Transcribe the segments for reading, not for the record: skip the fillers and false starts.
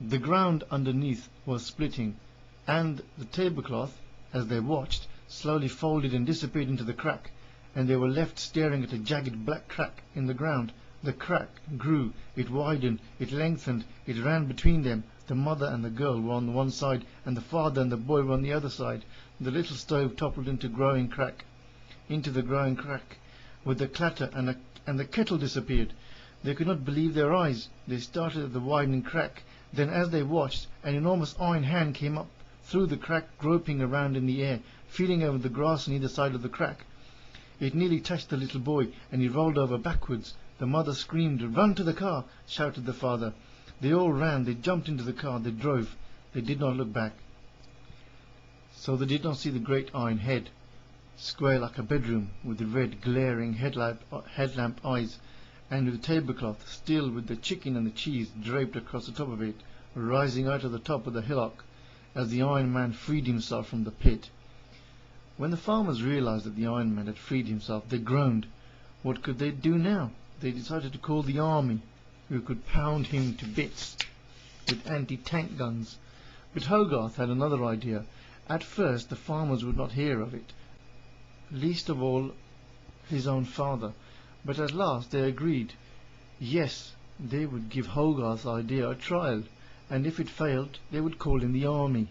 The ground underneath was splitting, and the tablecloth, as they watched, slowly folded and disappeared into the crack, and they were left staring at a jagged black crack in the ground. The crack grew, it widened, it lengthened, it ran between them. The mother and the girl were on one side, and the father and the boy were on the other side. The little stove toppled into the growing crack, with a clatter, and the kettle disappeared. They could not believe their eyes. They started at the widening crack. Then, as they watched, an enormous iron hand came up through the crack, groping around in the air, feeling over the grass on either side of the crack. It nearly touched the little boy, and he rolled over backwards. The mother screamed. "Run to the car!" shouted the father. They all ran. They jumped into the car. They drove. They did not look back. So they did not see the great iron head, square like a bedroom, with the red glaring headlamp eyes, and with the tablecloth, still with the chicken and the cheese draped across the top of it, rising out of the top of the hillock as the Iron Man freed himself from the pit. When the farmers realized that the Iron Man had freed himself, they groaned. What could they do now? They decided to call the army, who could pound him to bits with anti-tank guns. But Hogarth had another idea. At first the farmers would not hear of it, least of all his own father, but at last they agreed. Yes, they would give Hogarth's idea a trial, and if it failed they would call in the army.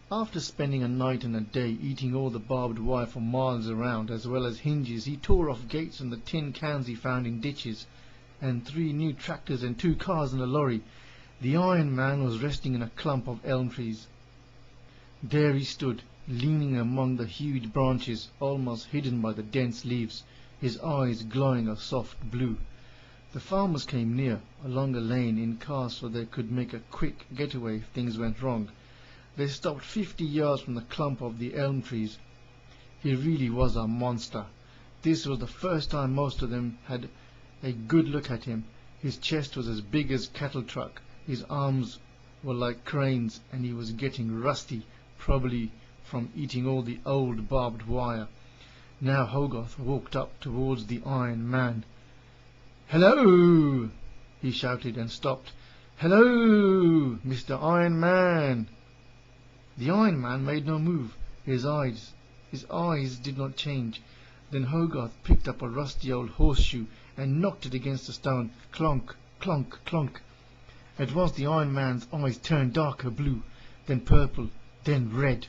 After spending a night and a day eating all the barbed wire for miles around, as well as hinges, he tore off gates and the tin cans he found in ditches, and 3 new tractors and 2 cars and a lorry. The Iron Man was resting in a clump of elm trees. There he stood, leaning among the huge branches, almost hidden by the dense leaves, his eyes glowing a soft blue. The farmers came near, along a lane, in cars, so they could make a quick getaway if things went wrong. They stopped 50 yards from the clump of the elm trees. He really was a monster. This was the first time most of them had a good look at him. His chest was as big as a cattle truck, his arms were like cranes, and he was getting rusty, probably from eating all the old barbed wire. Now Hogarth walked up towards the Iron Man. "Hello!" he shouted, and stopped. "Hello, Mr. Iron Man!" The Iron Man made no move. His eyes did not change. Then Hogarth picked up a rusty old horseshoe and knocked it against a stone. Clonk, clonk, clonk. At once the Iron Man's eyes turned darker blue, then purple, then red.